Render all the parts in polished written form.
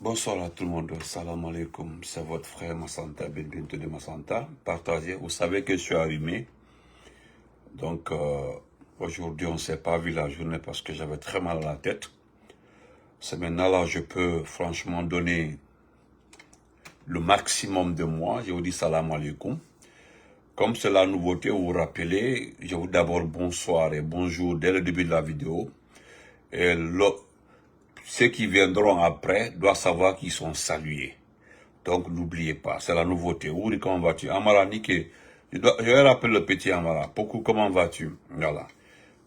Bonsoir à tout le monde, salam alaikum, c'est votre frère Massanta, bientôt de Massanta. Partagez, vous savez que je suis allumé. Donc aujourd'hui on ne s'est pas vu la journée parce que j'avais très mal à la tête. C'est maintenant là je peux franchement donner le maximum de moi. Je vous dis salam alaikum. Comme c'est la nouveauté, vous vous rappelez, je vous dis d'abord bonsoir et bonjour dès le début de la vidéo. Et ceux qui viendront après doivent savoir qu'ils sont salués. Donc n'oubliez pas, c'est la nouveauté. Ouri, comment vas-tu? Amara Nike, je vais rappeler le petit Amara. Beaucoup, comment vas-tu? Voilà.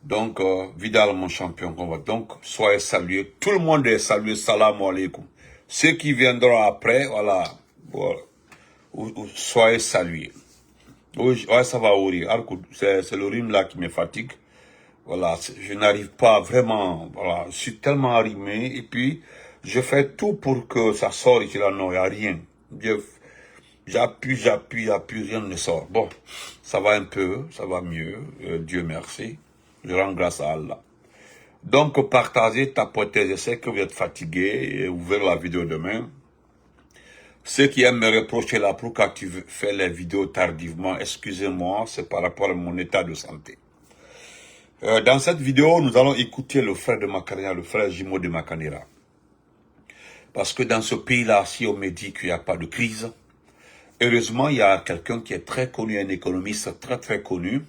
Donc, Vidal, mon champion, donc, soyez salués. Tout le monde est salué, salam alaikum. Ceux qui viendront après, voilà, soyez salués. Ouais, ça va, Ouri. C'est le rhume là qui me fatigue. Voilà, je n'arrive pas vraiment, voilà, je suis tellement arrimé, et puis, je fais tout pour que ça sorte, et là, non, il n'y a rien. J'appuie, rien ne sort. Bon, ça va un peu, ça va mieux, Dieu merci. Je rends grâce à Allah. Donc, partagez, tapotez, je sais que vous êtes fatigués, et vous verrez la vidéo demain. Ceux qui aiment me reprocher là, pourquoi tu fais les vidéos tardivement, excusez-moi, c'est par rapport à mon état de santé. Dans cette vidéo, nous allons écouter le frère de Makanera, le frère Jimo de Makanera. Parce que dans ce pays-là, si on me dit qu'il n'y a pas de crise, heureusement, il y a quelqu'un qui est très connu, un économiste très connu,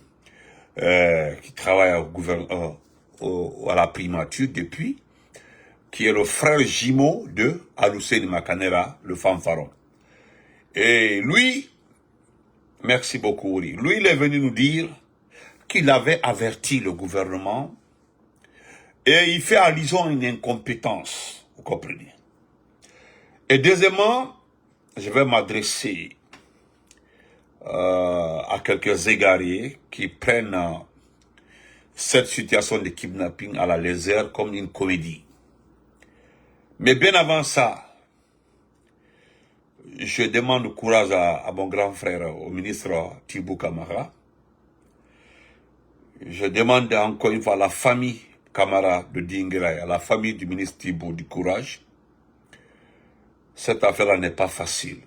qui travaille à la primature depuis, qui est le frère Jimo de Aloussé de Makanera, le fanfaron. Et lui, merci beaucoup, lui, il est venu nous dire qu'il avait averti le gouvernement et il fait allusion à une incompétence, vous comprenez. Et deuxièmement, je vais m'adresser à quelques égarés qui prennent cette situation de kidnapping à la légère comme une comédie. Mais bien avant ça, je demande courage à mon grand frère, au ministre Thibou Camara. Je demande encore une fois à la famille Camara de Dinguiraye, à la famille du ministre Thibou, du courage. Cette affaire-là n'est pas facile.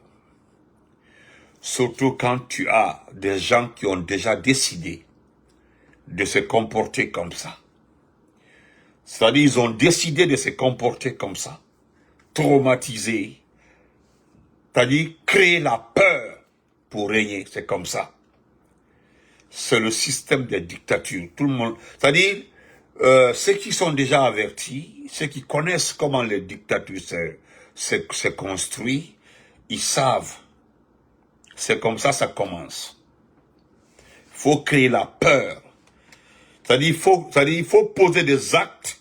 Surtout quand tu as des gens qui ont déjà décidé de se comporter comme ça. C'est-à-dire, ils ont décidé de se comporter comme ça. Traumatisés. C'est-à-dire, créer la peur pour régner. C'est comme ça. C'est le système des dictatures. Tout le monde. C'est-à-dire, ceux qui sont déjà avertis, ceux qui connaissent comment les dictatures se construisent, ils savent. C'est comme ça commence. Il faut créer la peur. C'est-à-dire, il faut poser des actes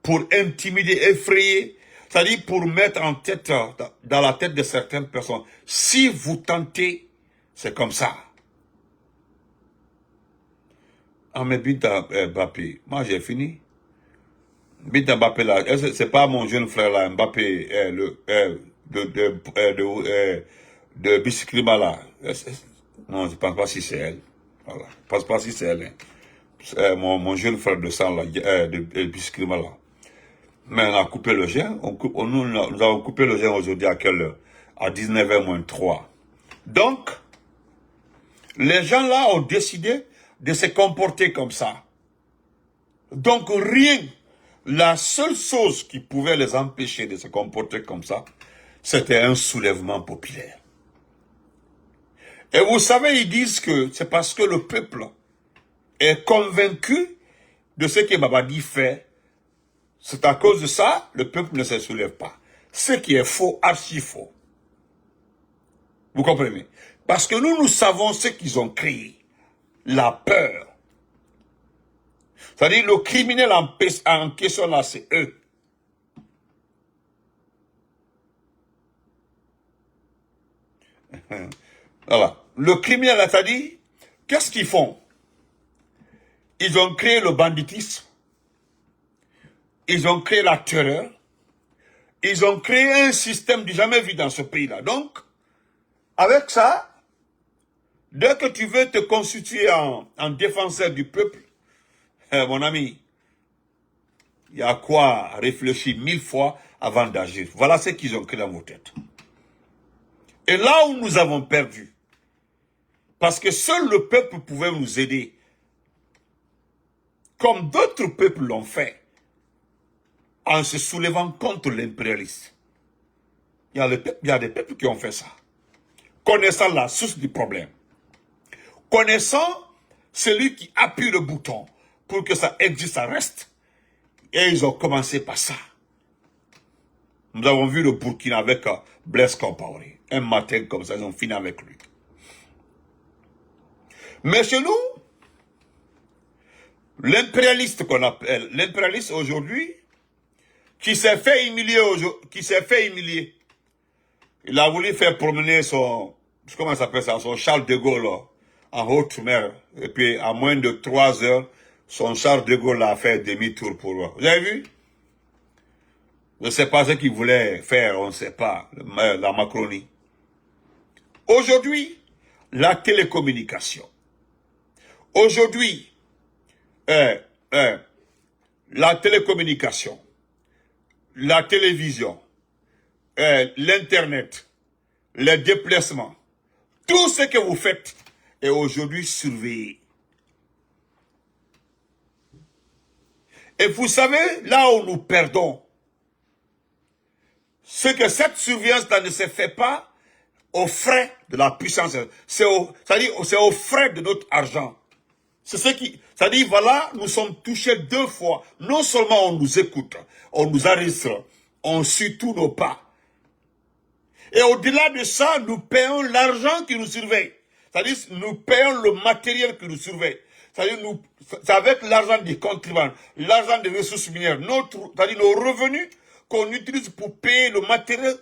pour intimider, effrayer, c'est-à-dire pour mettre en tête, dans la tête de certaines personnes. Si vous tentez, c'est comme ça. Ah, mais Binta Mbappé, moi j'ai fini. Binta Mbappé là, c'est pas mon jeune frère là, Mbappé, de Biscrima là. Non, je ne pense pas si c'est elle. Voilà. Je ne pense pas si c'est elle. Hein. Mon jeune frère de sang là, de Biscrima là. Mais on a coupé le lien. Nous avons coupé le lien aujourd'hui à quelle heure? À 19h-3. Donc, les gens là ont décidé de se comporter comme ça. Donc rien, la seule chose qui pouvait les empêcher de se comporter comme ça, c'était un soulèvement populaire. Et vous savez, ils disent que c'est parce que le peuple est convaincu de ce que Babadi fait. C'est à cause de ça, le peuple ne se soulève pas. Ce qui est faux, archi faux. Vous comprenez? Parce que nous savons ce qu'ils ont créé. La peur. C'est-à-dire, le criminel en question là, c'est eux. Voilà. Le criminel, c'est-à-dire, qu'est-ce qu'ils font? Ils ont créé le banditisme. Ils ont créé la terreur. Ils ont créé un système du jamais vu dans ce pays-là. Donc, avec ça, dès que tu veux te constituer en défenseur du peuple, mon ami, il y a quoi réfléchir 1000 fois avant d'agir. Voilà ce qu'ils ont créé dans vos têtes. Et là où nous avons perdu, parce que seul le peuple pouvait nous aider, comme d'autres peuples l'ont fait, en se soulevant contre l'impérialisme. Il y a des peuples qui ont fait ça, connaissant la source du problème, connaissant celui qui appuie le bouton pour que ça existe, ça reste. Et ils ont commencé par ça. Nous avons vu le Burkina avec Blaise Compaoré. Un matin comme ça, ils ont fini avec lui. Mais chez nous, l'impérialiste qu'on appelle, l'impérialiste aujourd'hui, qui s'est fait humilier, il a voulu faire promener son, comment ça s'appelle ça, son Charles de Gaulle en haute mer. Et puis, à moins de 3 heures, son Charles de Gaulle a fait demi-tour pour eux. Vous avez vu? Je ne sais pas ce qu'il voulait faire, on ne sait pas, la Macronie. Aujourd'hui, la télécommunication. Aujourd'hui, la télécommunication, la télévision, l'Internet, les déplacements, tout ce que vous faites est aujourd'hui surveillé. Et vous savez, là où nous perdons, c'est que cette surveillance-là ne se fait pas aux frais de la puissance. C'est-à-dire, c'est aux frais de notre argent. C'est ce qui, c'est-à-dire, voilà, nous sommes touchés 2 fois. Non seulement on nous écoute, on nous enregistre, on suit tous nos pas. Et au-delà de ça, nous payons l'argent qui nous surveille. C'est-à-dire, nous payons le matériel qui nous surveille. C'est-à-dire, c'est avec l'argent des contribuables, l'argent des ressources minières, c'est-à-dire nos revenus qu'on utilise pour payer le matériel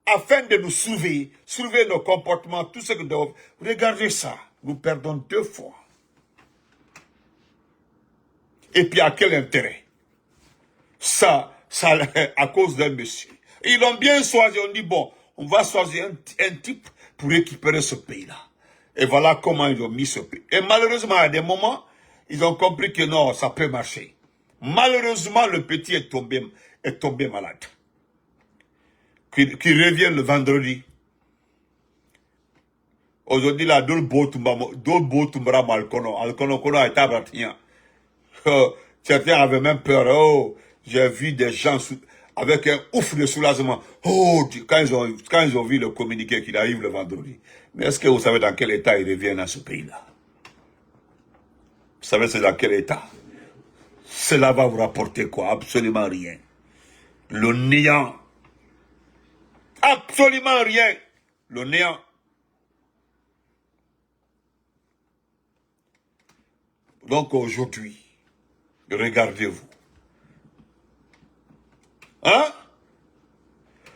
afin de nous surveiller nos comportements, tout ce que nous devons. Regardez ça, nous perdons 2 fois. Et puis à quel intérêt? Ça à cause d'un monsieur. Et ils l'ont bien choisi, on dit bon, on va choisir un type pour récupérer ce pays-là. Et voilà comment ils ont mis ce pays. Et malheureusement, à des moments, ils ont compris que non, ça peut marcher. Malheureusement, le petit est tombé malade. Qui revient le vendredi. Aujourd'hui, là, d'autres botumbra malcono. Alcono a été abratignan. Certains avaient même peur. Oh, j'ai vu des gens avec un ouf de soulagement. Oh, quand ils ont vu le communiqué qu'il arrive le vendredi. Mais est-ce que vous savez dans quel état ils reviennent à ce pays-là? Vous savez c'est dans quel état? Cela va vous rapporter quoi? Absolument rien. Le néant. Absolument rien. Le néant. Donc aujourd'hui, regardez-vous. Hein?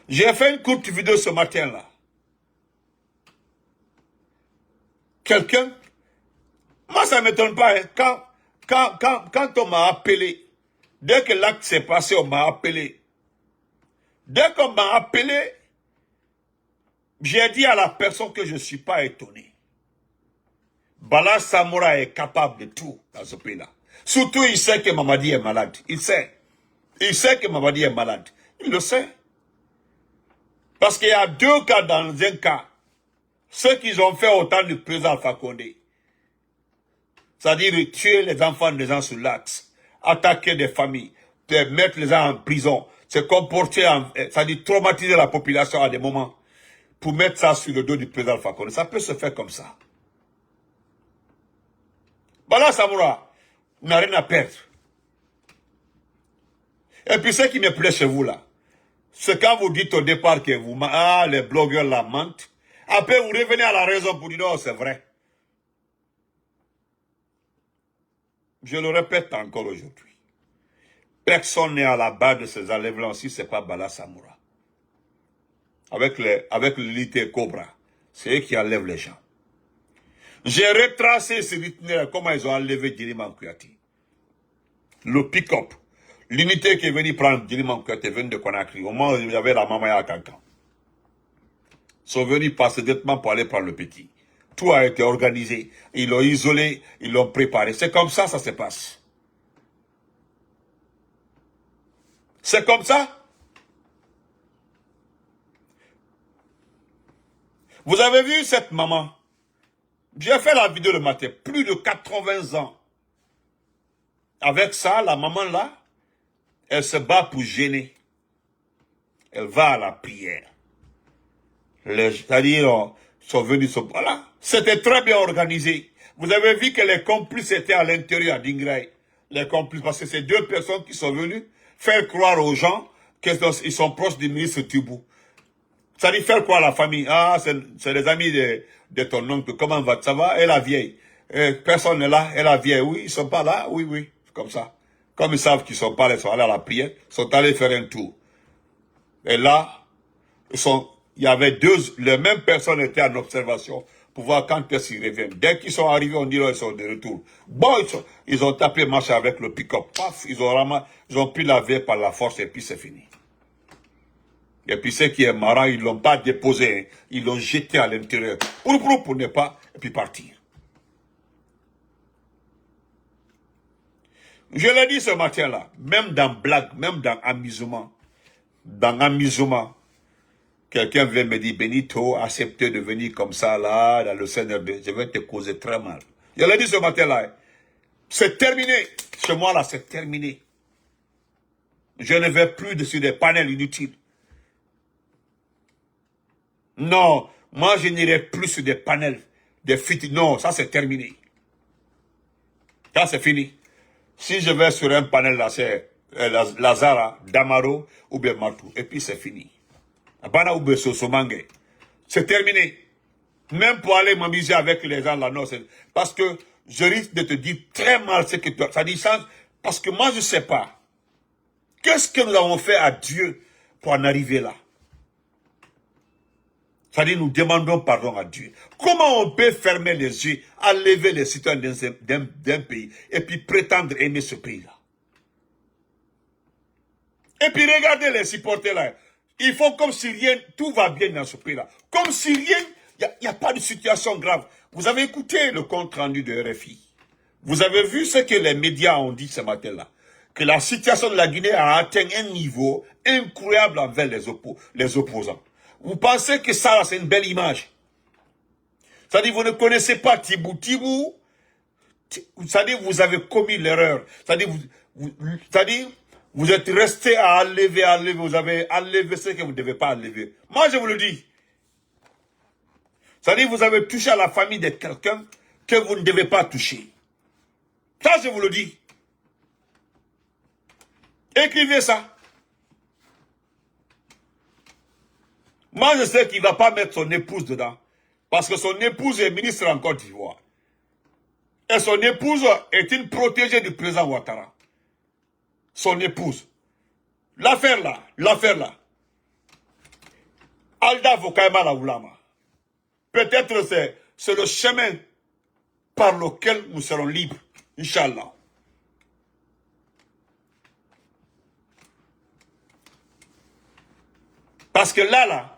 J'ai fait une courte vidéo ce matin-là. Quelqu'un, moi ça ne m'étonne pas, hein, quand on m'a appelé, dès que l'acte s'est passé, on m'a appelé. Dès qu'on m'a appelé, j'ai dit à la personne que je ne suis pas étonné. Bala Samoura est capable de tout dans ce pays-là. Surtout, il sait que Mamadi est malade. Il sait. Il sait que Mamadi est malade. Il le sait. Parce qu'il y a 2 cas dans un cas. Ce qu'ils ont fait au temps du président Alpha Condé. C'est-à-dire tuer les enfants des gens sur l'axe. Attaquer des familles. Mettre les gens en prison. Se comporter, c'est-à-dire traumatiser la population à des moments. Pour mettre ça sur le dos du président Alpha Condé. Ça peut se faire comme ça. Bala Samoura n'a rien à perdre. Et puis ce qui me plaît chez vous là, c'est quand vous dites au départ que les blogueurs la mentent, après vous revenez à la raison pour dire non, c'est vrai. Je le répète encore aujourd'hui. Personne n'est à la base de ces enlèvements si ce n'est pas Bala Samoura. Avec l'unité Cobra, c'est eux qui enlèvent les gens. J'ai retracé ce itinéraire, comment ils ont enlevé Djiliman Kouyaté. Le pick-up. L'unité qui est venue prendre Djiliman Kouyaté venue de Conakry. Au moment où il y avait la Mamaya à Cancan. Ils sont venus passer directement pour aller prendre le petit. Tout a été organisé. Ils l'ont isolé, ils l'ont préparé. C'est comme ça se passe. C'est comme ça. Vous avez vu cette maman? J'ai fait la vidéo le matin, plus de 80 ans. Avec ça, la maman là, elle se bat pour gêner. Elle va à la prière. C'est-à-dire, ils sont venus, voilà. C'était très bien organisé. Vous avez vu que les complices étaient à l'intérieur d'Ingray. Les complices, parce que c'est deux personnes qui sont venues faire croire aux gens qu'ils sont proches du ministre Tubou. Ça dit faire quoi à la famille? Ah, c'est les amis de ton oncle. Comment va? Ça va? Et la vieille? Personne n'est là. Et la vieille? Oui, ils sont pas là? Oui, oui. Comme ça. Comme ils savent qu'ils sont pas là, ils sont allés à la prière, ils sont allés faire un tour. Et là, il y avait les mêmes personnes étaient en observation pour voir quand est-ce qu'ils reviennent. Dès qu'ils sont arrivés, on dit qu'ils sont de retour. Bon, ils ont tapé marche avec le pick-up. Paf, ils ont pris la vieille par la force et puis c'est fini. Et puis ce qui est marrant, ils l'ont pas déposé, hein. Ils l'ont jeté à l'intérieur. Pour ne pas, et puis partir. Je l'ai dit ce matin-là, même dans blague, même dans amusement, quelqu'un vient me dire, Benito, acceptez de venir comme ça, là, dans le CNRD, je vais te causer très mal. Je l'ai dit ce matin-là, hein. C'est terminé. Ce mois-là, c'est terminé. Je ne vais plus dessus des panels inutiles. Non, moi je n'irai plus sur des panels, des fuites. Non, ça c'est terminé. Ça c'est fini. Si je vais sur un panel là, c'est Lazara, Damaro ou bien Matou. Et puis c'est fini. Bana ou bien Sosomangue. C'est terminé. Même pour aller m'amuser avec les gens là, non, parce que je risque de te dire très mal ce que tu as. Ça dit ça, parce que moi je ne sais pas. Qu'est-ce que nous avons fait à Dieu pour en arriver là? C'est-à-dire, nous demandons pardon à Dieu. Comment on peut fermer les yeux, enlever les citoyens d'un pays, et puis prétendre aimer ce pays-là? Et puis regardez les supporters là. Ils font comme si rien, tout va bien dans ce pays-là. Comme si rien, il n'y a pas de situation grave. Vous avez écouté le compte rendu de RFI. Vous avez vu ce que les médias ont dit ce matin-là. Que la situation de la Guinée a atteint un niveau incroyable envers les opposants. Vous pensez que ça, c'est une belle image? C'est-à-dire, vous ne connaissez pas Tibou. C'est-à-dire, vous avez commis l'erreur. C'est-à-dire, vous êtes resté à enlever. Vous avez enlevé ce que vous ne devez pas enlever. Moi, je vous le dis. C'est-à-dire, vous avez touché à la famille de quelqu'un que vous ne devez pas toucher. Ça, je vous le dis. Écrivez ça. Moi, je sais qu'il ne va pas mettre son épouse dedans. Parce que son épouse est ministre en Côte d'Ivoire. Et son épouse est une protégée du président Ouattara. Son épouse. L'affaire là. Alda Vokaima Laoulama. Peut-être c'est le chemin par lequel nous serons libres. Inch'Allah. Parce que là,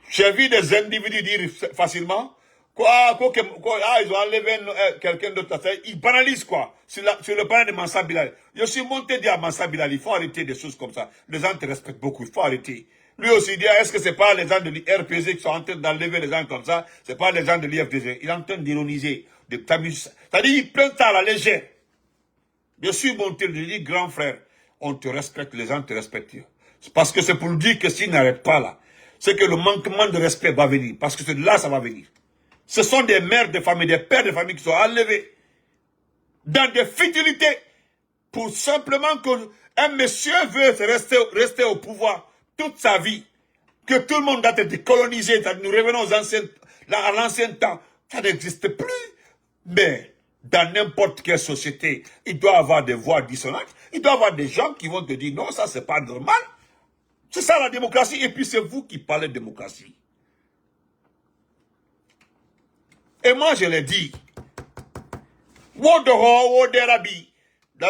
j'ai vu des individus dire facilement, ils ont enlevé quelqu'un d'autre. Ils banalisent quoi, sur le panel de Mansa Bilal. Je suis monté dire à Mansa Bilal, il faut arrêter des choses comme ça. Les gens te respectent beaucoup, il faut arrêter. Lui aussi dit, est-ce que c'est pas les gens de l'RPG qui sont en train d'enlever les gens comme ça? C'est pas les gens de l'IFDG. Il est en train d'ironiser, de t'amuser. C'est-à-dire, il prend ça à la légère. Je suis monté, je dis, grand frère, on te respecte, les gens te respectent. Parce que c'est pour dire que s'il n'arrête pas là, c'est que le manquement de respect va venir. Parce que là, ça va venir. Ce sont des mères de famille, des pères de famille qui sont enlevés dans des futilités pour simplement qu'un monsieur veut rester au pouvoir toute sa vie. Que tout le monde a été décolonisé. Nous revenons à l'ancien temps. Ça n'existe plus. Mais dans n'importe quelle société, il doit y avoir des voix dissonantes. Il doit y avoir des gens qui vont te dire non, ça c'est pas normal. C'est ça la démocratie. Et puis c'est vous qui parlez de démocratie. Et moi je l'ai dit. Dans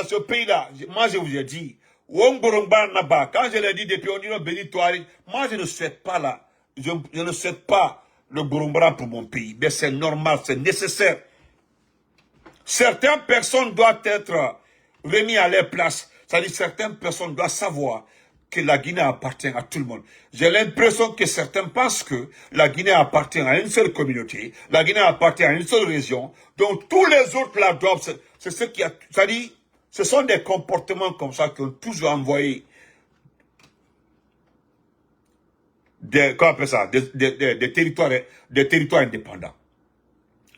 ce pays-là, moi je vous ai dit. Quand je l'ai dit depuis on dit moi je ne souhaite pas là. Je ne souhaite pas le Burumbara pour mon pays. Mais c'est normal, c'est nécessaire. Certaines personnes doivent être remises à leur place. C'est-à-dire certaines personnes doivent savoir que la Guinée appartient à tout le monde. J'ai l'impression que certains pensent que la Guinée appartient à une seule communauté, la Guinée appartient à une seule région, donc tous les autres la doivent. C'est ce qui a... C'est-à-dire, ce sont des comportements comme ça qui ont toujours envoyé comment on appelle ça, des territoires indépendants.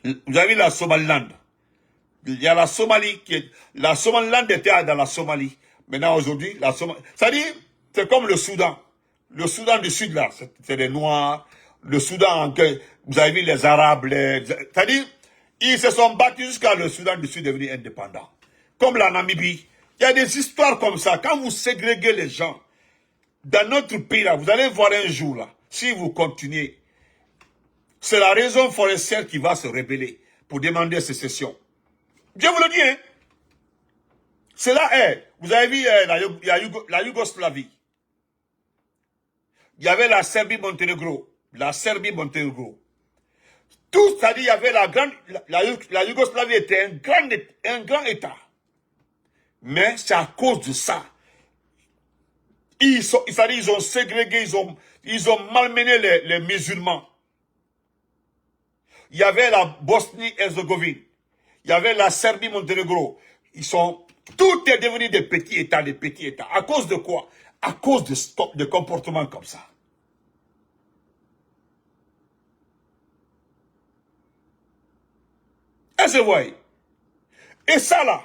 Vous avez la Somaliland. Il y a la Somalie qui est... La Somaliland était dans la Somalie. Maintenant, aujourd'hui, la Somalie... C'est-à-dire, c'est comme le Soudan. Le Soudan du Sud, là, c'est les Noirs. Le Soudan, vous avez vu les Arabes, c'est-à-dire, ils se sont battus jusqu'à le Soudan du Sud devenu indépendant. Comme la Namibie. Il y a des histoires comme ça. Quand vous ségréguez les gens, dans notre pays, là, vous allez voir un jour, là, si vous continuez, c'est la raison forestière qui va se rébeller pour demander sécession. Je vous le dis, hein. C'est là, vous avez vu la Yougoslavie. Il y avait la Serbie-Monténégro. La Serbie-Monténégro. Tout, c'est-à-dire, il y avait la Yougoslavie était un grand État. Mais c'est à cause de ça. Ils ont ségrégué, ils ont malmené les musulmans. Il y avait la Bosnie-Herzégovine. Il y avait la Serbie-Monténégro. Tout est devenu des petits États, des petits États. À cause de quoi? À cause de comportements comme ça. Est-ce que vous voyez? Et ça là,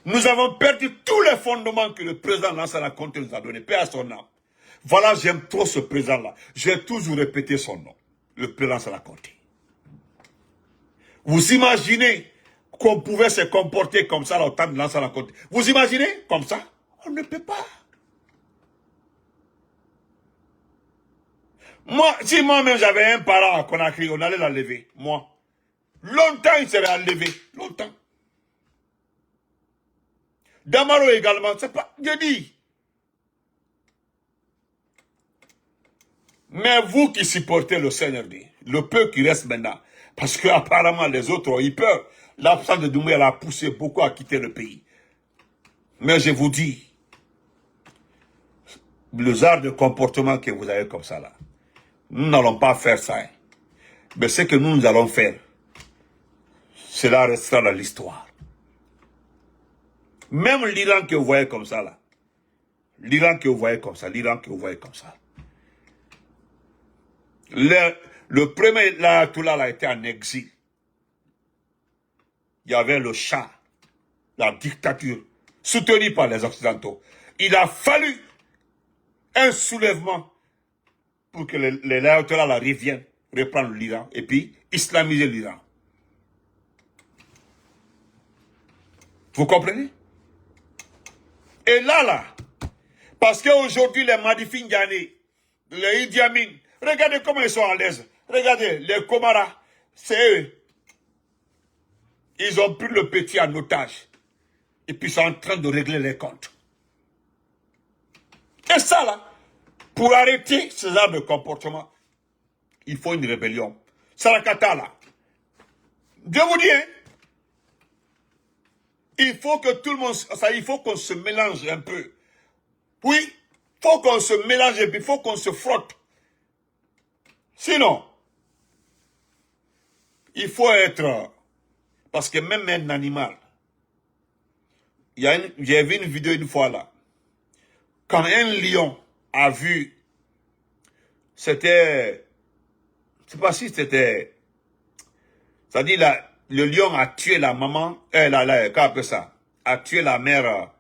nous avons perdu tous les fondements que le président Lansana Conté nous a donnés. Paix à son âme. Voilà, j'aime trop ce président-là. J'ai toujours répété son nom. Le président Lansana Conté. Vous imaginez qu'on pouvait se comporter comme ça au temps de Lansana Conté? Vous imaginez comme ça? On ne peut pas. Moi, si moi-même j'avais un parent à Conakry, on allait l'enlever. Moi. Longtemps, il serait enlevé. Longtemps. Damaro également, c'est pas... Je dis. Mais vous qui supportez le CNRD, le peu qui reste maintenant, parce qu'apparemment les autres ont eu peur, l'absence de Doumbouya l'a poussé beaucoup à quitter le pays. Mais je vous dis, le genre de comportement que vous avez comme ça là, nous n'allons pas faire ça. Hein. Mais ce que nous allons faire, cela restera dans l'histoire. Même l'Iran que vous voyez comme ça là, l'Iran que vous voyez comme ça, l'Iran que vous voyez comme ça. Le premier l'ayatollah a été en exil. Il y avait le Shah, la dictature, soutenue par les Occidentaux. Il a fallu un soulèvement pour que les ayatollahs reviennent, reprendre l'Iran et puis islamiser l'Iran. Vous comprenez? Et là, parce qu'aujourd'hui les Madifi Ndiané, les Idi Amin, regardez comment ils sont à l'aise. Regardez, les Komara, c'est eux. Ils ont pris le petit en otage. Et puis ils sont en train de régler les comptes. Et ça là, pour arrêter ce genre de comportement, il faut une rébellion. Sarakata là. Je vous dis, hein, il faut que tout le monde, il faut qu'on se mélange un peu. Oui, il faut qu'on se mélange et puis il faut qu'on se frotte. Sinon, il faut être... Parce que même un animal, j'ai vu une vidéo une fois là, quand un lion a vu, c'était, je ne sais pas si c'était, c'est-à-dire le lion a tué la maman, comment on appelle ça, a tué la mère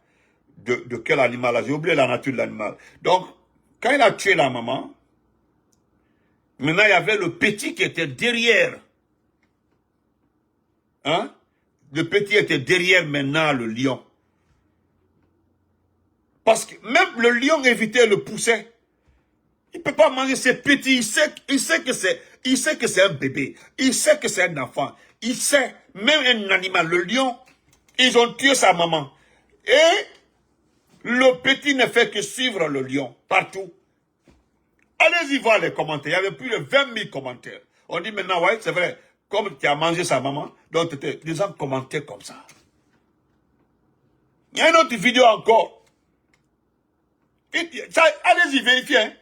de quel animal là, j'ai oublié la nature de l'animal. Donc, quand il a tué la maman, maintenant il y avait le petit qui était derrière. Hein? Le petit était derrière maintenant le lion. Parce que même le lion évitait le pousser. Il ne peut pas manger ces petits. Il sait que c'est un bébé. Il sait que c'est un enfant. Il sait, même un animal, le lion, ils ont tué sa maman. Et le petit ne fait que suivre le lion partout. Allez-y voir les commentaires. Il y avait plus de 20 000 commentaires. On dit maintenant, ouais, c'est vrai. Comme tu as mangé sa maman, donc les gens commentaient comme ça. Il y a une autre vidéo encore. Allez-y, vérifiez. Hein.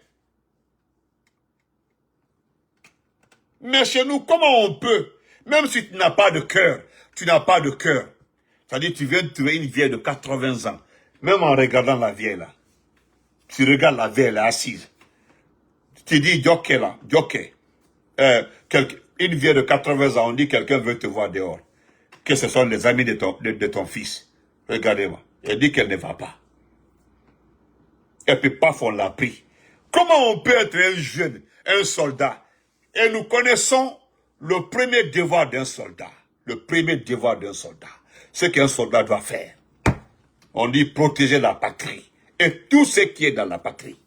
Mais chez nous, comment on peut, même si tu n'as pas de cœur, tu n'as pas de cœur. C'est-à-dire, tu viens de trouver une vieille de 80 ans, même en regardant la vieille là. Tu regardes la vieille, elle est assise. Tu dis, jockey là, jockey. Une vieille de 80 ans, on dit quelqu'un veut te voir dehors. Que ce sont les amis de ton fils. Regardez-moi. Elle dit qu'elle ne va pas. Et puis paf, on l'a pris. Comment on peut être un jeune, un soldat? Et nous connaissons le premier devoir d'un soldat. Le premier devoir d'un soldat. Ce qu'un soldat doit faire. On dit protéger la patrie. Et tout ce qui est dans la patrie.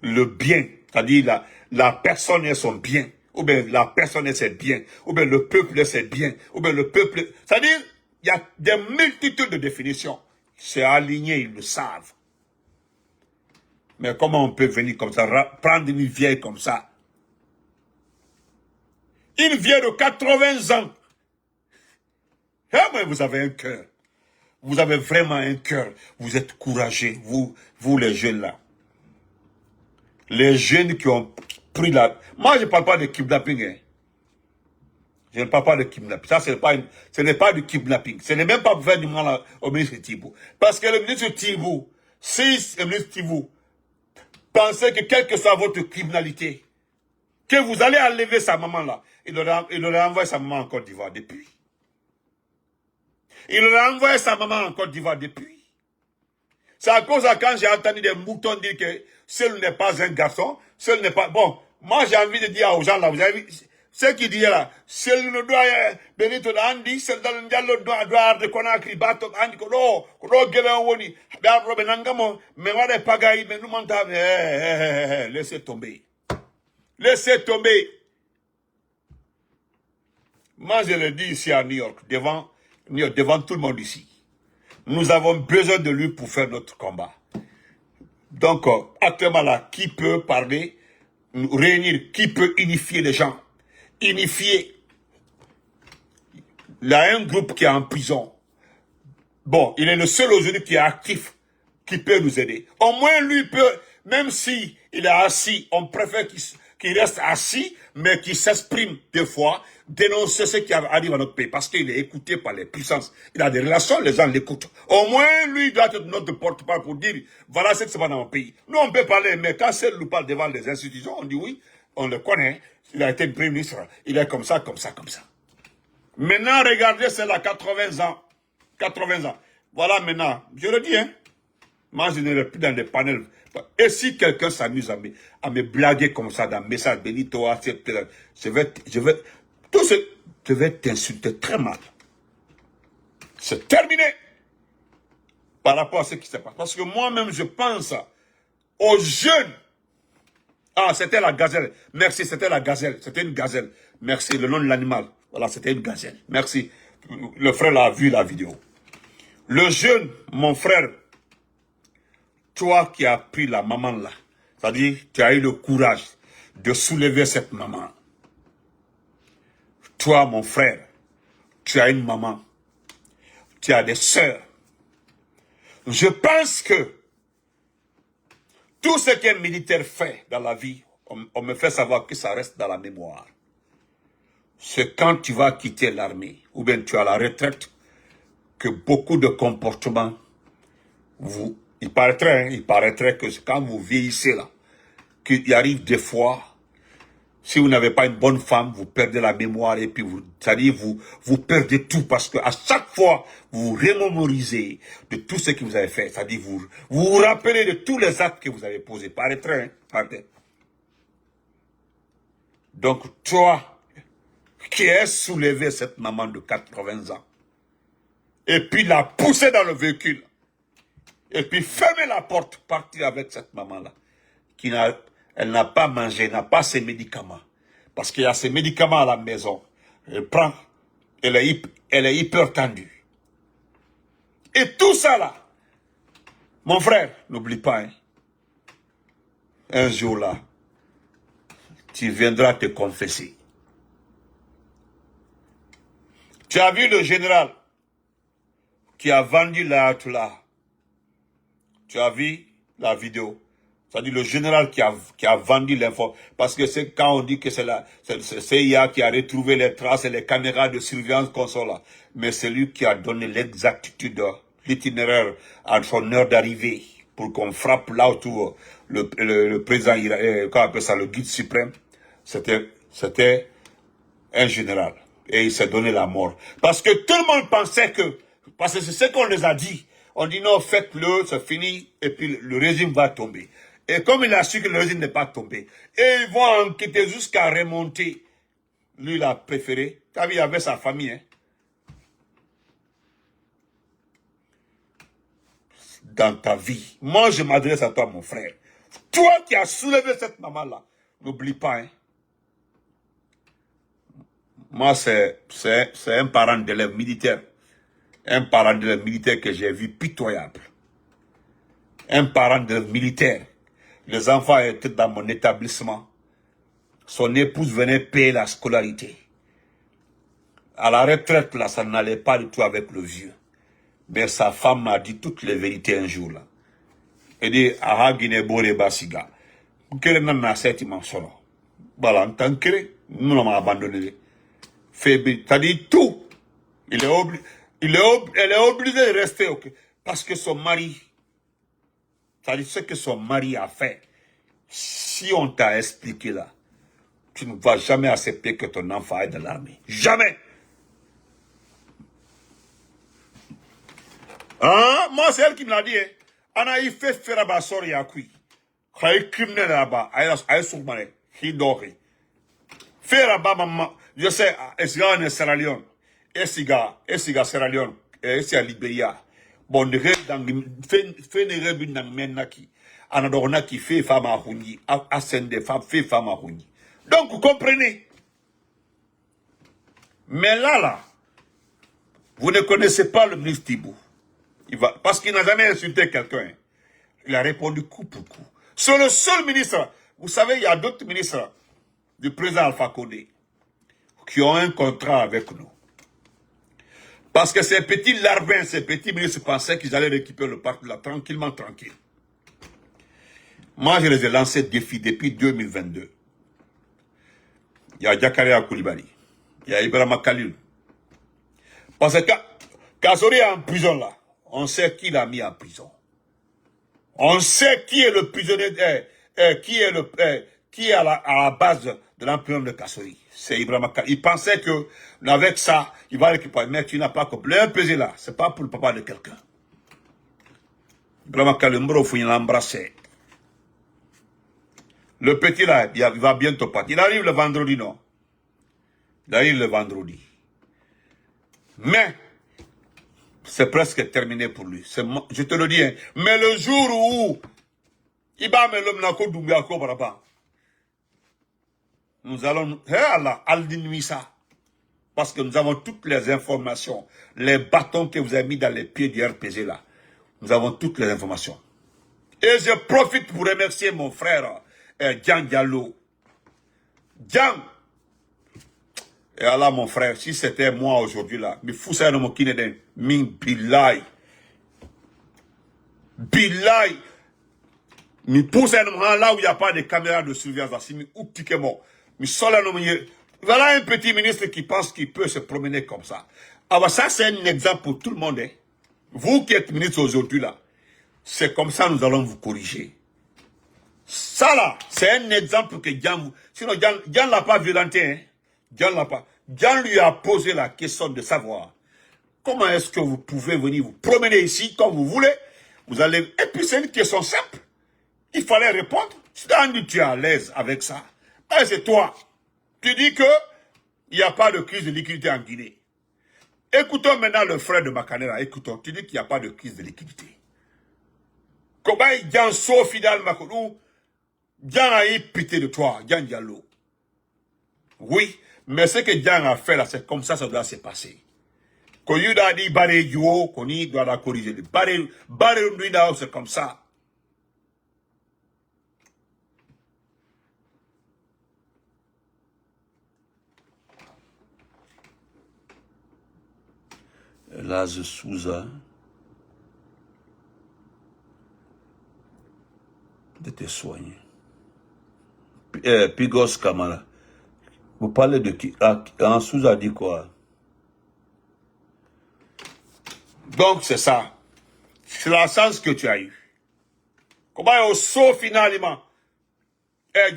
Le bien, c'est-à-dire la personne et son bien. Ou bien la personne et ses biens. Ou bien le peuple et ses biens. Ou bien le peuple... C'est-à-dire, il y a des multitudes de définitions. C'est aligné, ils le savent. Mais comment on peut venir comme ça, prendre une vieille comme ça? Une vieille de 80 ans. Eh, mais vous avez un cœur. Vous avez vraiment un cœur. Vous êtes courageux, vous les jeunes là. Les jeunes qui ont pris la... Moi, je ne parle pas de kidnapping. Hein. Je ne parle pas de kidnapping. Ça, ce n'est pas du kidnapping. Ce n'est même pas pour faire du mal au ministre Tibou. Parce que le ministre Tibou, si le ministre Tibou pensait que quelle que soit votre criminalité, que vous allez enlever sa maman là, il aurait envoyé sa maman en Côte d'Ivoire depuis. Il aurait envoyé sa maman en Côte d'Ivoire depuis. C'est à cause de quand j'ai entendu des moutons dire que seul n'est pas un garçon, seul n'est pas... Bon, moi j'ai envie de dire aux gens là, vous avez vu, ceux qui disent là, seul ne doit Benito Andi, seul dans le dialogue doit de Conakry, Bato, Andi, Kodo, Gelen Woni, Dabro Benangamo, mais on est pagaille, mais nous mentons, laissez tomber. Laissez tomber. Moi je le dis ici à New York, devant tout le monde ici. Nous avons besoin de lui pour faire notre combat. Donc, actuellement là, qui peut parler, nous réunir, qui peut unifier les gens? Unifier. Il y a un groupe qui est en prison. Bon, il est le seul aujourd'hui qui est actif, qui peut nous aider. Au moins, lui peut, même si il est assis, on préfère qu'il reste assis, mais qu'il s'exprime des fois, dénoncer ce qui arrive à notre pays, parce qu'il est écouté par les puissances. Il a des relations, les gens l'écoutent. Au moins, lui doit être notre porte-parole pour dire, voilà ce qui se passe dans mon pays. Nous, on peut parler, mais quand seul nous parle devant les institutions, on dit oui, on le connaît, il a été le Premier ministre, il est comme ça, comme ça, comme ça. Maintenant, regardez, c'est là, 80 ans. 80 ans. Voilà maintenant, je le dis, hein. Moi, je ne vais plus dans des panels. Et si quelqu'un s'amuse à me blaguer comme ça dans Message Benito, je vais t'insulter très mal. C'est terminé par rapport à ce qui se passe. Parce que moi-même, je pense aux jeunes. Ah, c'était la gazelle. Merci, c'était la gazelle. C'était une gazelle. Merci, le nom de l'animal. Voilà, c'était une gazelle. Merci. Le frère a vu la vidéo. Le jeune, mon frère, toi qui as pris la maman là, c'est-à-dire tu as eu le courage de soulever cette maman. Toi, mon frère, tu as une maman. Tu as des sœurs. Je pense que tout ce qu'un militaire fait dans la vie, on me fait savoir que ça reste dans la mémoire. C'est quand tu vas quitter l'armée, ou bien tu as la retraite, que beaucoup de comportements, il paraîtrait que quand vous vieillissez là, qu'il arrive des fois, si vous n'avez pas une bonne femme, vous perdez la mémoire et puis c'est-à-dire vous perdez tout parce que à chaque fois, vous remémorisez de tout ce que vous avez fait. C'est-à-dire vous rappelez de tous les actes que vous avez posés. Paraîtrait, hein? Donc, toi, qui as soulevé cette maman de 80 ans, et puis la pousser dans le véhicule, et puis fermer la porte, partir avec cette maman-là, elle n'a pas mangé, n'a pas ses médicaments. Parce qu'il y a ses médicaments à la maison. Elle prend, elle est hyper tendue. Et tout ça là, mon frère, n'oublie pas, hein, un jour là, tu viendras te confesser. Tu as vu le général qui a vendu l'Ayatollah Tu as vu la vidéo? C'est-à-dire le général qui a vendu l'info. Parce que c'est quand on dit que c'est CIA qui a retrouvé les traces et les caméras de surveillance qu'on sort là. Mais c'est lui qui a donné l'exactitude, l'itinéraire à son heure d'arrivée pour qu'on frappe là autour le président, comment on appelle ça, le guide suprême. C'était un général. Et il s'est donné la mort. Parce que tout le monde pensait que, parce que c'est ce qu'on les a dit. On dit non, faites-le, c'est fini, et puis le régime va tomber. Et comme il a su que le régime n'est pas tombé, et ils vont enquêter jusqu'à remonter. Lui, il a préféré. Tu as vu, il avait sa famille, hein. Dans ta vie. Moi, je m'adresse à toi, mon frère. Toi qui as soulevé cette maman-là, n'oublie pas, hein. Moi, c'est un parent d'élève militaire. Un parent d'élève militaire que j'ai vu pitoyable. Un parent d'élève militaire. Les enfants étaient dans mon établissement. Son épouse venait payer la scolarité. À la retraite, là, ça n'allait pas du tout avec le vieux. Mais sa femme m'a dit toutes les vérités un jour, là. Elle dit, aha, Guinée, Boré, Basiga. Quel est le cette dimension? Voilà, en tant que, nous l'avons abandonné. Faible, t'as dit tout. Elle est obligée de rester, ok. Parce que son mari, c'est-à-dire ce que son mari a fait, si on t'a expliqué là, tu ne vas jamais accepter que ton enfant aille dans l'armée. Jamais. Hein? Moi, c'est elle qui me l'a dit. Hein. Ana, il fait faire à Bassor Yakui. Il est criminel là-bas. Il est sourd-mané. Il dort. Faire là-bas, maman. Je sais, est-ce en Sierra Leone? Est-ce Sierra Leone? Est-ce à Libéria? Bon, de fait ne rebut dans Menaki. Anadorna qui fait femme à Houni. Ascende femme, fait femme à Houni. Donc, vous comprenez. Mais là, vous ne connaissez pas le ministre Thibault. Parce qu'il n'a jamais insulté quelqu'un. Il a répondu coup pour coup. C'est le seul ministre. Vous savez, il y a d'autres ministres du président Alpha Condé qui ont un contrat avec nous. Parce que ces petits larbins, ces petits ministres pensaient qu'ils allaient récupérer le parc là, tranquillement, tranquille. Moi, je les ai lancés défi depuis 2022. Il y a Jakaria Koulibaly. Il y a Ibrahima Khalil. Parce que Kasori est en prison là. On sait qui l'a mis en prison. On sait qui est le prisonnier, qui est à la base de l'emprisonnement de Kasori. C'est Ibrahima Khalil. Il pensait que, avec ça, il va récupérer. Mais tu n'as pas compris. Un là, c'est pas pour le papa de quelqu'un. Ibrahima Khalil, il l'a embrassé. Le petit là, il va bientôt partir. Il arrive le vendredi, non? Il arrive le vendredi. Mais, c'est presque terminé pour lui. Je te le dis. Hein. Mais le jour où il va me le nous allons, parce que nous avons toutes les informations, les bâtons que vous avez mis dans les pieds du RPG là. Nous avons toutes les informations. Et je profite pour remercier mon frère, Djan Diallo. Djan. Et alors, mon frère, si c'était moi aujourd'hui là, mais fou ça, non, qui n'est min bilai. Bilai. Mais pour ça, là où il n'y a pas de caméras de surveillance, si ou petit mort. Mais voilà un petit ministre qui pense qu'il peut se promener comme ça. Alors ça, c'est un exemple pour tout le monde. Hein. Vous qui êtes ministre aujourd'hui là, c'est comme ça nous allons vous corriger. Ça là, c'est un exemple que Djan, sinon Djan l'a pas violenté. Hein. Djan l'a pas. Djan lui a posé la question de savoir comment est-ce que vous pouvez venir vous promener ici comme vous voulez. Vous allez. Et puis c'est une question simple. Il fallait répondre. Si tu es à l'aise avec ça, ben c'est toi. Tu dis que il n'y a pas de crise de liquidité en Guinée. Écoutons maintenant le frère de Makanera. Écoutons. Tu dis qu'il n'y a pas de crise de liquidité. Comment Djan so fidèle Makonou, Djan a eu pitié de toi, Djan Diallo. Oui, mais ce que Djan a fait là, c'est comme ça doit se passer. Quand il a dit barré Yo, qu'on y doit la corriger. Barré là, c'est comme ça. Là, je suis te soigner. Pigos Kamala. Vous parlez de qui? Ansous a dit quoi? Donc c'est ça. C'est la chance que tu as eu. Comment au saut finalement?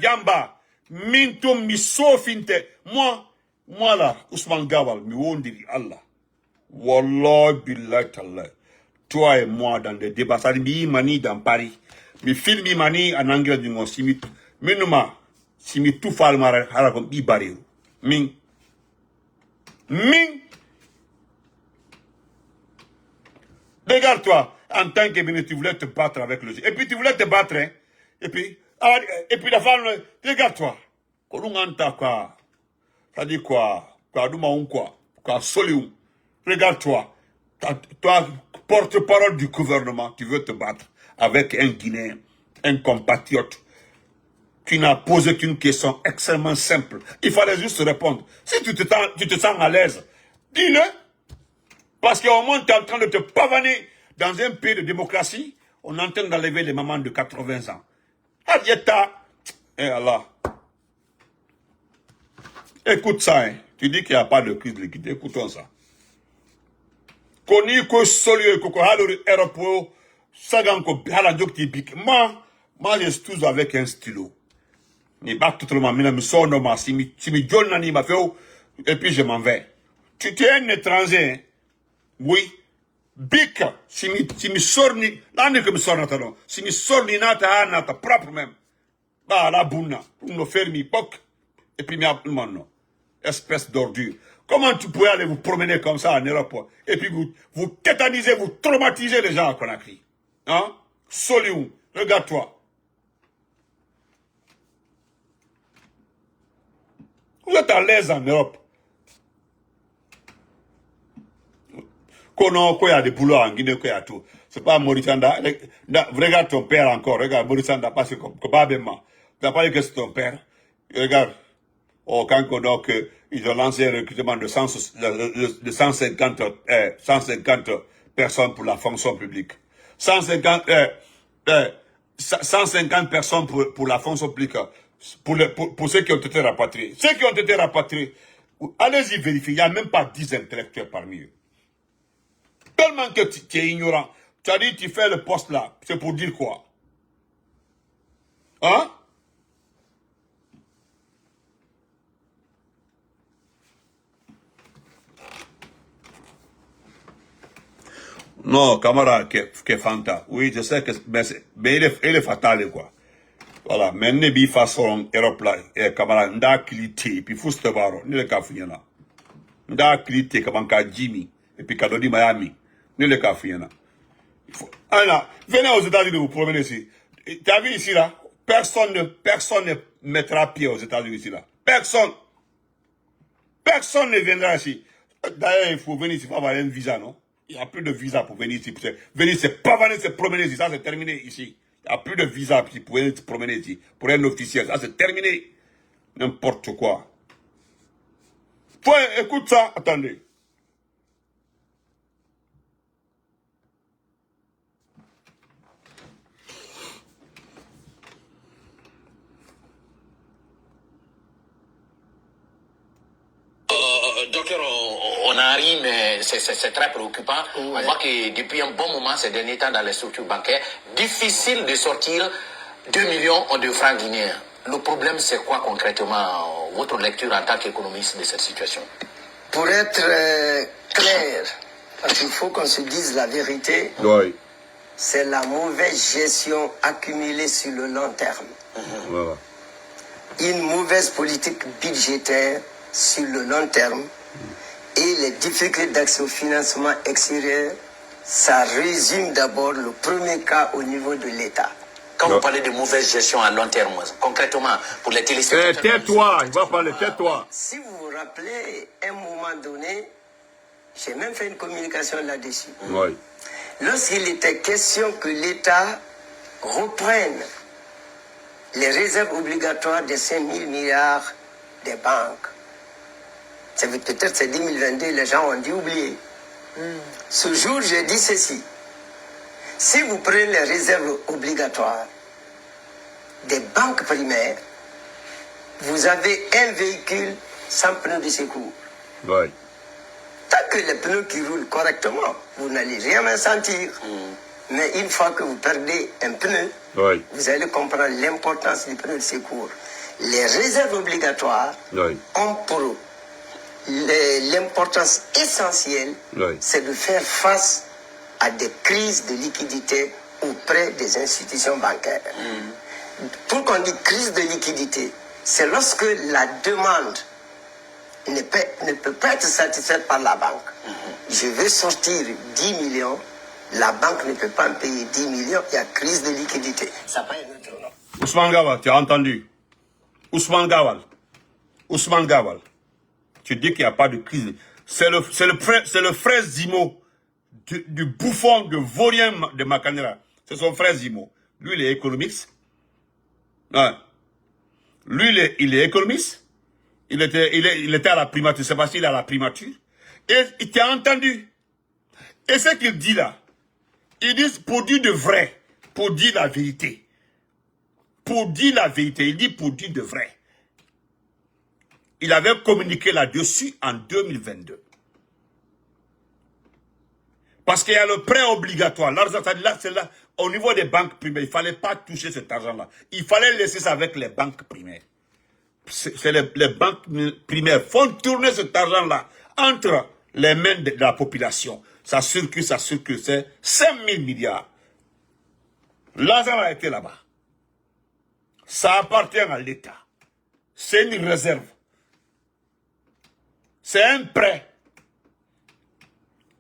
Jamba, mintum mi sofinte. Moi là, Ousmane Gawal, mi wondiri Allah. Wallah billah tallah. Toi et moi dans des débats, ça dit mani dans Paris. Mi filmi mani en anglais du mot simi. Minuma, simi tout falmar harakom ibariru. Ming. Regarde-toi, en tant que ministre, tu voulais te battre avec le... Et puis tu voulais te battre, hein. Et puis la femme, regarde-toi. Quoi. Ça dit quoi? Quoi, solium. Regarde-toi. Toi, porte-parole du gouvernement, tu veux te battre avec un Guinéen, un compatriote. Tu n'as posé qu'une question extrêmement simple. Il fallait juste répondre. Si tu te sens à l'aise, dis-le. Parce qu'au moins, tu es en train de te pavaner dans un pays de démocratie. On est en train d'enlever les mamans de 80 ans. Adieta. Eh Allah. Écoute ça, hein. Tu dis qu'il n'y a pas de crise de liquidité. Écoutons ça. Koni ko solio ko halori aéroport sagan ko hala jokti bik. Moi je suis toujours avec un stylo. Ni bat tout le monde mina mi sono ma si mi jonna ni ma feo et puis je m'en vais. Tu es un étranger. Hein? Oui. Bik si mi sorni l'année que mi sorna tano. Si mi sorni nata propre même. Bah la bouna, on fermi poc et puis mi non. Espèce d'ordure. Comment tu pouvez aller vous promener comme ça en Europe et puis vous tétanisez, vous traumatisez les gens à Conakry. Hein? Soliou, regarde-toi. Vous êtes à l'aise en Europe. Kono, quoi, il y a des boulots en Guinée, quoi, il y a tout. C'est pas Mauritanda. Regarde ton père encore, regarde Mauritanda, parce que probablement, tu n'as pas dit que c'est ton père. Regarde. Au Canco, donc, ils ont lancé un recrutement de 150 personnes pour la fonction publique. 150 personnes pour la fonction publique, pour ceux qui ont été rapatriés. Ceux qui ont été rapatriés, allez-y vérifier, il n'y a même pas 10 intellectuels parmi eux. Tellement que tu es ignorant. Tu as dit, tu fais le poste là, c'est pour dire quoi? Hein? Non, camarade, qui est Fanta. Oui, je sais que, mais il est fatal, quoi. Voilà, mais ne bi façon Europe là, camarade, nda kilité, puis faut se baro, ni le café nda kilité, comme un Jimmy, et puis Kadodi Miami, ni le café Alors, venez aux États-Unis vous promener ici. Tu as vu ici là, personne ne mettra pied aux États-Unis ici là. Personne ne viendra ici. D'ailleurs, il faut venir ici pour avoir un visa, non? Il n'y a plus de visa pour venir ici. Venir se pavaner, se promener ici. Ça, c'est terminé ici. Il n'y a plus de visa pour venir se promener ici. Pour un officiel. Ça, c'est terminé. N'importe quoi. Écoute ça. Attendez. Docteur, on a ri, mais c'est très préoccupant. Ouais. On voit que depuis un bon moment, ces derniers temps, dans les structures bancaires, difficile de sortir 2 millions de francs guinéens. Le problème, c'est quoi concrètement, votre lecture en tant qu'économiste de cette situation? Pour être clair, parce qu'il faut qu'on se dise la vérité, Oui. C'est la mauvaise gestion accumulée sur le long terme. Voilà. Une mauvaise politique budgétaire sur le long terme et les difficultés d'accès au financement extérieur, ça résume d'abord le premier cas au niveau de l'État. Quand vous parlez de mauvaise gestion à long terme, concrètement, pour les téléspectateurs... Tais-toi, il va parler, tais-toi. Si vous vous rappelez, à un moment donné, j'ai même fait une communication là-dessus. Oui. Lorsqu'il était question que l'État reprenne les réserves obligatoires de 5 000 milliards des banques, c'est peut-être c'est 2022, les gens ont dit oublier. Ce jour, j'ai dit ceci. Si vous prenez les réserves obligatoires des banques primaires, vous avez un véhicule sans pneu de secours. Oui. Tant que les pneus qui roulent correctement, vous n'allez rien en sentir. Mais une fois que vous perdez un pneu, Oui. vous allez comprendre l'importance du pneu de secours. Les réserves obligatoires Oui. ont pour l'importance essentielle, Oui. c'est de faire face à des crises de liquidité auprès des institutions bancaires. Pour qu'on dise crise de liquidité, c'est lorsque la demande ne peut pas être satisfaite par la banque. Je veux sortir 10 millions, la banque ne peut pas me payer 10 millions, il y a crise de liquidité. Ça n'a pas un autre nom. Ousmane Gawal, tu as entendu? Ousmane Gawal. Ousmane Gawal. Tu dis qu'il n'y a pas de crise. C'est le frère Zimo du bouffon de vaurien de Makanera. C'est son frère Zimo. Lui, il est économiste. Ouais. Lui, il est économiste. Il était à la primature. C'est parce qu'il est à la primature. Et il t'a entendu. Et ce qu'il dit là, il dit pour dire de vrai, pour dire la vérité. Pour dire la vérité, il dit pour dire de vrai. Il avait communiqué là-dessus en 2022. Parce qu'il y a le prêt obligatoire. L'argent, c'est là, au niveau des banques primaires, il ne fallait pas toucher cet argent-là. Il fallait laisser ça avec les banques primaires. C'est les banques primaires font tourner cet argent-là entre les mains de la population. Ça circule, c'est 5 000 milliards. L'argent a été là-bas. Ça appartient à l'État. C'est une réserve. C'est un prêt.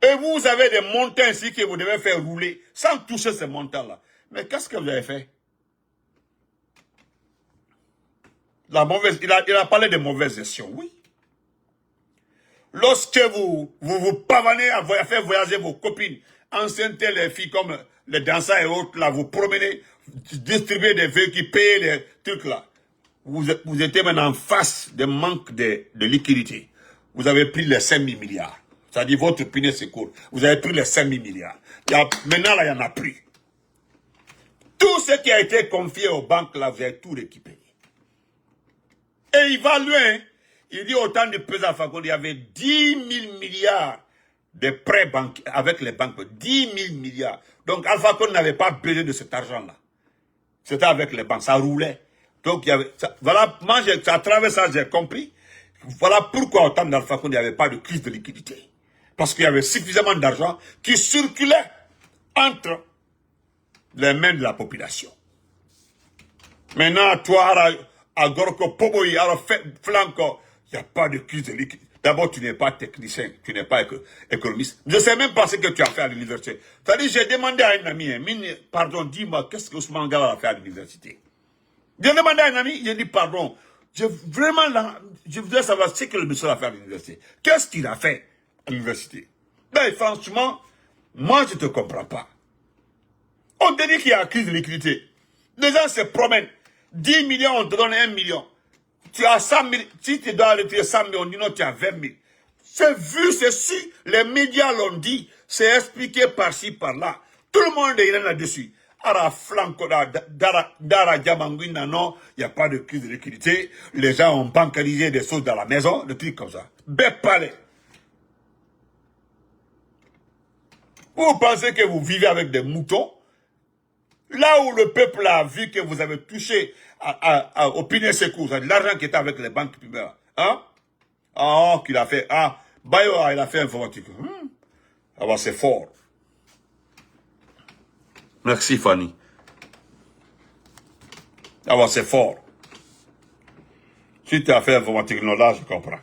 Et vous avez des montants ici que vous devez faire rouler sans toucher ces montants-là. Mais qu'est-ce que vous avez fait? La mauvaise, il a parlé de mauvaise gestion, oui. Lorsque vous pavanez à faire voyager vos copines, enceintes les filles comme les danseurs et autres, là, vous promenez, distribuez des véhicules, payez les trucs là. Vous étiez maintenant en face de manque de liquidité. Vous avez pris les 5 000 milliards. C'est-à-dire votre punier secours. Vous avez pris les 5 000 milliards. Maintenant, là, il n'y en a plus. Tout ce qui a été confié aux banques, là, vous avez tout récupéré. Et il va loin. Il dit au temps du président Fakonde, il y avait 10 000 milliards de prêts bancaires avec les banques. 10 000 milliards. Donc Alpha Condé n'avait pas besoin de cet argent-là. C'était avec les banques. Ça roulait. Donc il y avait. Voilà, moi, à travers ça, j'ai compris. Voilà pourquoi au temps d'Alpha Condé, il n'y avait pas de crise de liquidité. Parce qu'il y avait suffisamment d'argent qui circulait entre les mains de la population. Maintenant, toi, à Gorko, Poboy, à Flanco, il n'y a pas de crise de liquidité. D'abord, tu n'es pas technicien, tu n'es pas économiste. Je ne sais même pas ce que tu as fait à l'université. C'est-à-dire, j'ai demandé à un ami, pardon, dis-moi, qu'est-ce que Ousmane Gawal a fait à l'université? J'ai demandé à un ami, j'ai dit, pardon, je voudrais savoir ce que le monsieur a fait à l'université. Qu'est-ce qu'il a fait à l'université? Ben, franchement, moi, je ne te comprends pas. On te dit qu'il y a une crise de liquidité. Les gens se promènent. 10 millions, on te donne 1 million. Tu as 100 000. Si tu dois retirer 100 000, on dit non, tu as 20 000. C'est vu, c'est su. Les médias l'ont dit. C'est expliqué par-ci, par-là. Tout le monde est là-dessus. Ara Flanco, Dara Diamanguina, non, il n'y a pas de crise de liquidité. Les gens ont bancarisé des choses dans la maison, des trucs comme ça. Bépalé. Vous pensez que vous vivez avec des moutons? Là où le peuple a vu que vous avez touché au pinier secours, l'argent qui était avec les banques primaires, hein? Ah, qu'il a fait, Bayo, il a fait informatique. Ah bah, c'est fort. Merci, Fanny. Ah bah, c'est fort. Si tu as fait informatique, non, là, je comprends.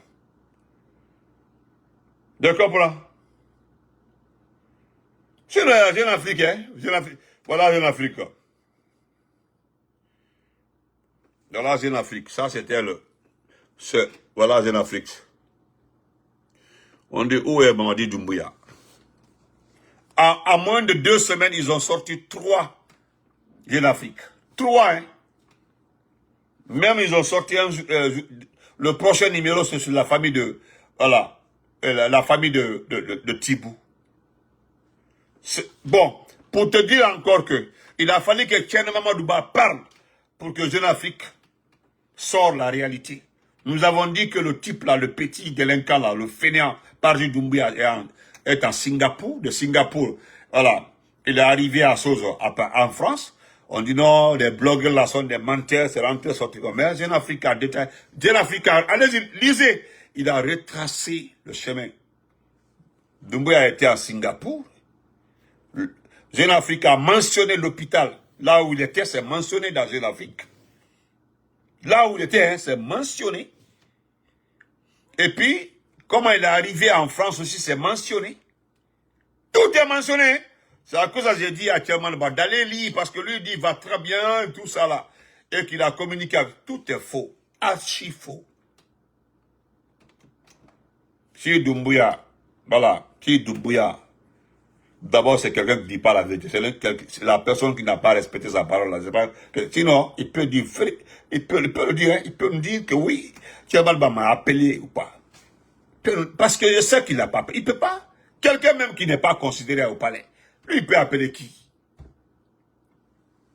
Je comprends. C'est une Afrique, hein? Voilà, Jeune Afrique. Voilà, Jeune Afrique. Ça, c'était voilà, Jeune Afrique. On dit, où est Mamadi Doumbouya? À moins de 2 semaines, ils ont sorti 3 Jeune Afrique. 3, hein? Même, ils ont sorti le prochain numéro, c'est sur la famille de, voilà, la famille de Tibou. Bon. Pour te dire encore que il a fallu que Tchène Mamadouba parle pour que Jeune Afrique sorte la réalité. Nous avons dit que le type là, le petit délinquant là, le fainéant, Barji Doumbouya est en Singapour. De Singapour, voilà, il est arrivé à Sozo, en France. On dit non, les blogueurs là sont des menteurs, c'est rentré, sorti comme ça. Jeune Afrique a détaillé. Jeune Afrique a, allez-y, lisez. Il a retracé le chemin. Doumbouya était à Singapour. Jeune Afrique a mentionné l'hôpital. Là où il était, c'est mentionné dans Jeune Afrique. Là où il était, hein, c'est mentionné. Et puis, comment il est arrivé en France aussi, c'est mentionné. Tout est mentionné. C'est à cause de ça que j'ai dit à Tcherman d'aller lire, parce que lui il dit, il va très bien, tout ça là. Et qu'il a communiqué avec. Tout est faux. Archi faux. Si Doumbouya, voilà, qui Doumbouya, d'abord c'est quelqu'un qui ne dit pas la vérité. C'est la personne qui n'a pas respecté sa parole. Là. Sinon, il peut dire, il peut le dire, hein, il peut me dire que oui, Tcherman m'a appelé ou pas. Parce que je sais qu'il n'a pas appelé. Il ne peut pas. Quelqu'un même qui n'est pas considéré au palais. Lui, il peut appeler qui?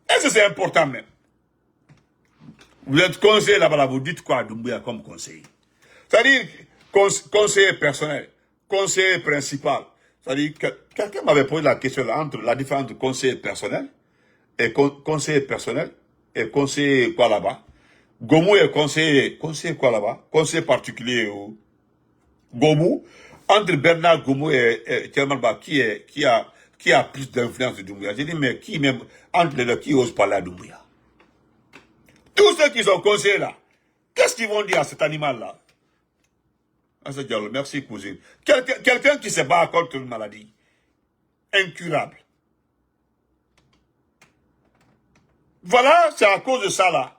Est-ce que c'est important même? Vous êtes conseiller là-bas, vous dites quoi à Doumbouya comme conseiller? C'est-à-dire, conseiller personnel, conseiller principal. C'est-à-dire, quelqu'un m'avait posé la question là, entre la différence entre conseiller personnel et conseiller personnel et conseiller quoi là-bas? Gomou est conseiller quoi là-bas? Conseiller particulier ou Gomou? Entre Bernard Gomou et Tcherman Ba, qui a plus d'influence de Doumbouya? J'ai dit, mais qui même, entre les deux, qui ose parler à Doumbouya? Tous ceux qui sont conseillers là, qu'est-ce qu'ils vont dire à cet animal-là? Merci, cousine. Quelqu'un qui se bat contre une maladie incurable. Voilà, c'est à cause de ça là.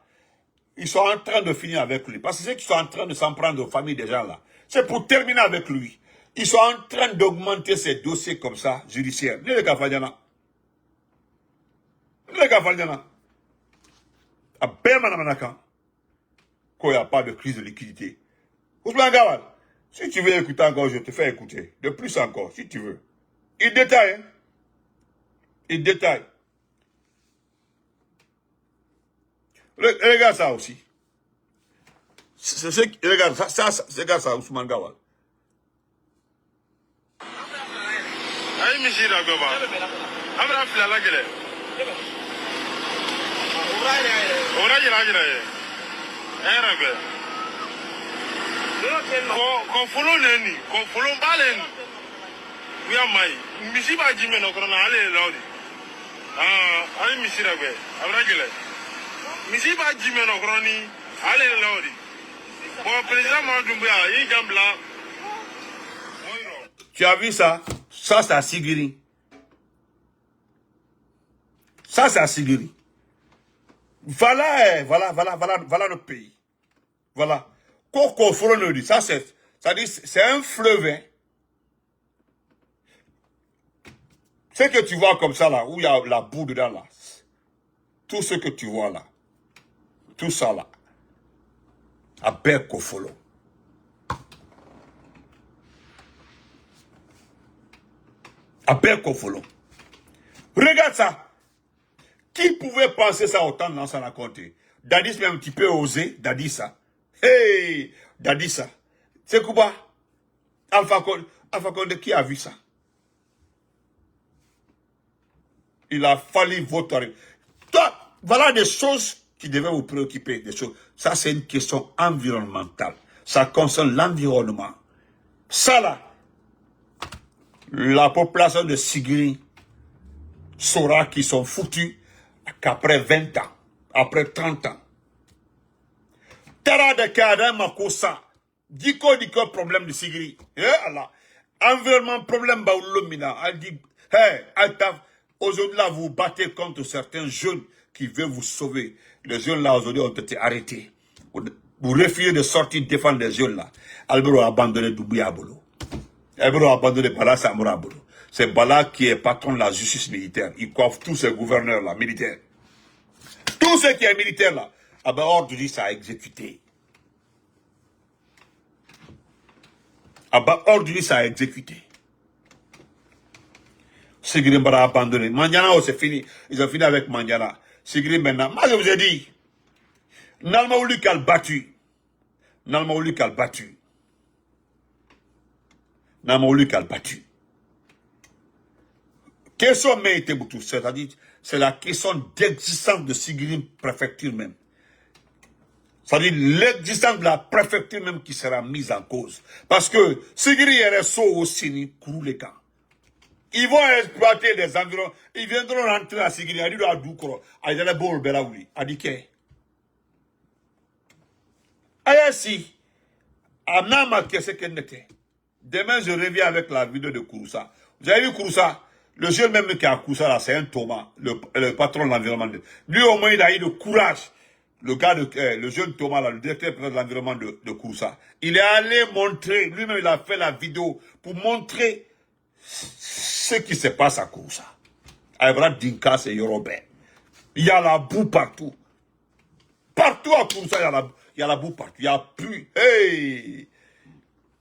Ils sont en train de finir avec lui. Parce que c'est qu'ils sont en train de s'en prendre aux familles des gens là. C'est pour terminer avec lui. Ils sont en train d'augmenter ces dossiers comme ça, judiciaires. Les gars, à Bermanamanakan, qu'il n'y a pas de crise de liquidité. Ousmane Gawal, si tu veux écouter encore, je te fais écouter. De plus encore, si tu veux. Il détaille, hein. Il détaille. Regarde ça aussi. Regarde ça, Ousmane Gawal. Aïe, monsieur Dagoba. Amra fila la gele. Oraje la gele. Era gele. Ko follow neni, ko follow balen. We are my. Misi ba jime no korona ale laudi. Aïe, monsieur Dagoba. Amra gele. Misi ba jime no koroni ale laudi. Bon président Doumbouya, il gambla. Tu as vu ça? Ça, c'est à Sigiri. Ça, c'est à Sigiri. Voilà notre pays. Voilà. Koko Fronodi, ça, c'est un fleuve. Hein. Ce que tu vois comme ça, là, où il y a la boue dedans, là. Tout ce que tu vois, là. Tout ça, là. À Berkofolo. À Berkofolo. Regarde ça. Qui pouvait penser ça autant dans sa raconte? Dadis même, tu peux oser, Dadis ça. Hey, Dadis ça. C'est quoi? Alpha Condé, qui a vu ça? Il a fallu voter. Voilà des choses qui devaient vous préoccuper. Des choses. Ça, c'est une question environnementale. Ça concerne l'environnement. Ça, là, la population de Sigiri saura qu'ils sont foutus qu'après 20 ans, après 30 ans. Tara de Kada Makosa, diko problème de Sigiri. Allah. Environnement, problème Baoulomina. Elle dit, hey, aujourd'hui là, vous battez contre certains jeunes qui veulent vous sauver. Les jeunes là, aujourd'hui, ont été arrêtés. Vous refusez de sortir défendre les jeunes là. Albero a abandonné Doumbouya Bolo. Albero a abandonné Bala Samoura Bolo. C'est Bala qui est patron de la justice militaire. Il coiffe tous ces gouverneurs là, militaires. Tout ce qui est militaire là, ah ben ordre dit ça à exécuter. Ah ben ordre dit ça à exécuter. Sigiri Mbara a abandonné. Mandiana, oh, c'est fini. Ils ont fini avec Mandiana. Sigiri maintenant. Moi je vous ai dit, Nalmaouli qui a battu. Nalmaouli qui a battu. Nalmaouli qui a battu. Question mais était boutou, c'est-à-dire, c'est la question d'existence de Sigiri préfecture même. C'est-à-dire l'existence de la préfecture même qui sera mise en cause. Parce que Sigiri RSO aussi ni Kourouleka. Ils vont exploiter les environs. Ils viendront rentrer à Sigiri. Ils vont Doukro. Ils vont bol Belaouli. Adike. Ayasi. Anama qu'est-ce qu'elle n'était. Demain, je reviens avec la vidéo de Kouroussa. Vous avez vu Kouroussa? Le jeune même qui a Kouroussa là, c'est un Thomas, le patron de l'environnement. Lui, au moins, il a eu le courage. Le gars le jeune Thomas là, le directeur de l'environnement de Kouroussa. Il est allé montrer, lui-même, il a fait la vidéo pour montrer ce qui se passe à Kouroussa. Aïbra Dinka, c'est européen. Il y a la boue partout. Partout à Kouroussa, il y a la boue partout. Il y a plus. Hey!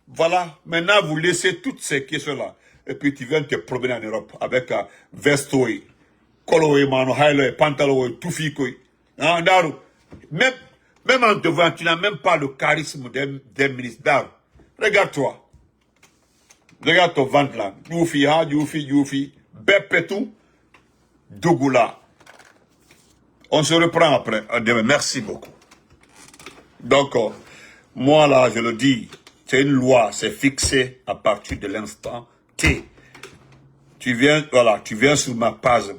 Voilà. Maintenant, vous laissez toutes ces questions-là. Et puis, tu viens te promener en Europe avec Vestoy, Koloé, Mano, Haïlo, Pantalo, Toufikoy. Hein, Daru. Même en devant, tu n'as même pas le charisme d'un ministre. Daru. Regarde-toi. Regarde ton ventre là. Youfi, Bepetou, Dougoula. On se reprend après. Demain. Merci beaucoup. Donc, moi là, je le dis, c'est une loi, c'est fixé à partir de l'instant T. Tu viens sur ma page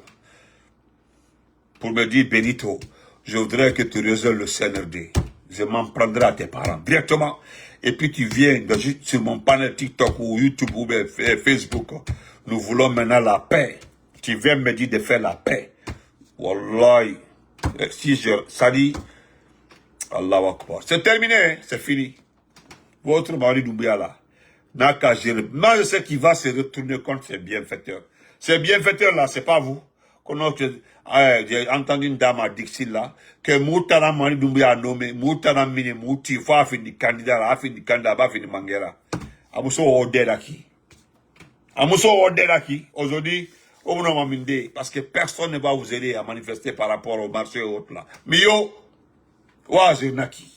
pour me dire, Benito, je voudrais que tu résolves le CNRD. Je m'en prendrai à tes parents directement. Et puis tu viens sur mon panel TikTok ou YouTube ou Facebook. Nous voulons maintenant la paix. Tu viens me dire de faire la paix. Wallahi. Si ça dit, Allahu Akbar. C'est terminé, hein? C'est fini. Votre mari Doumbia là. Moi, je sais qu'il va se retourner contre ces bienfaiteurs. Ces bienfaiteurs là, c'est pas vous. J'ai entendu une dame à Dixie là, que Moutana Mani Doumbia a nommé, Moutana Mini Mouti, il faut finir candidat, va finir candidat, va finir Mangera. Amousso Odel qui. Amousso Odel qui. Aujourd'hui, on va m'amener, parce que personne ne va vous aider à manifester par rapport au marché et autres là. Mais yo, ouazé naki.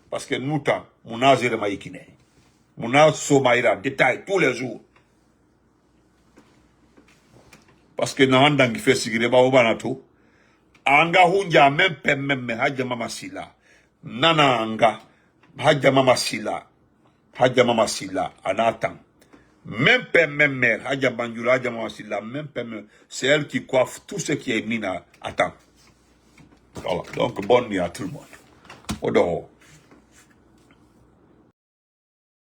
Parce que nous, mon âge est maïkine. Mon âge somaïra, détail, tous les jours. Parce que nous avons fait signer ba obanato. Anga hunja même haja mama sila. Nana anga haja mama sila. Haja mama sila anatan. Même père, même mère, haja banjula haja mama sila, même père, c'est elle qui coiffe tout ce qui est mina. Attends. Voilà. Donc bonne nuit à tout le monde. Au dehors.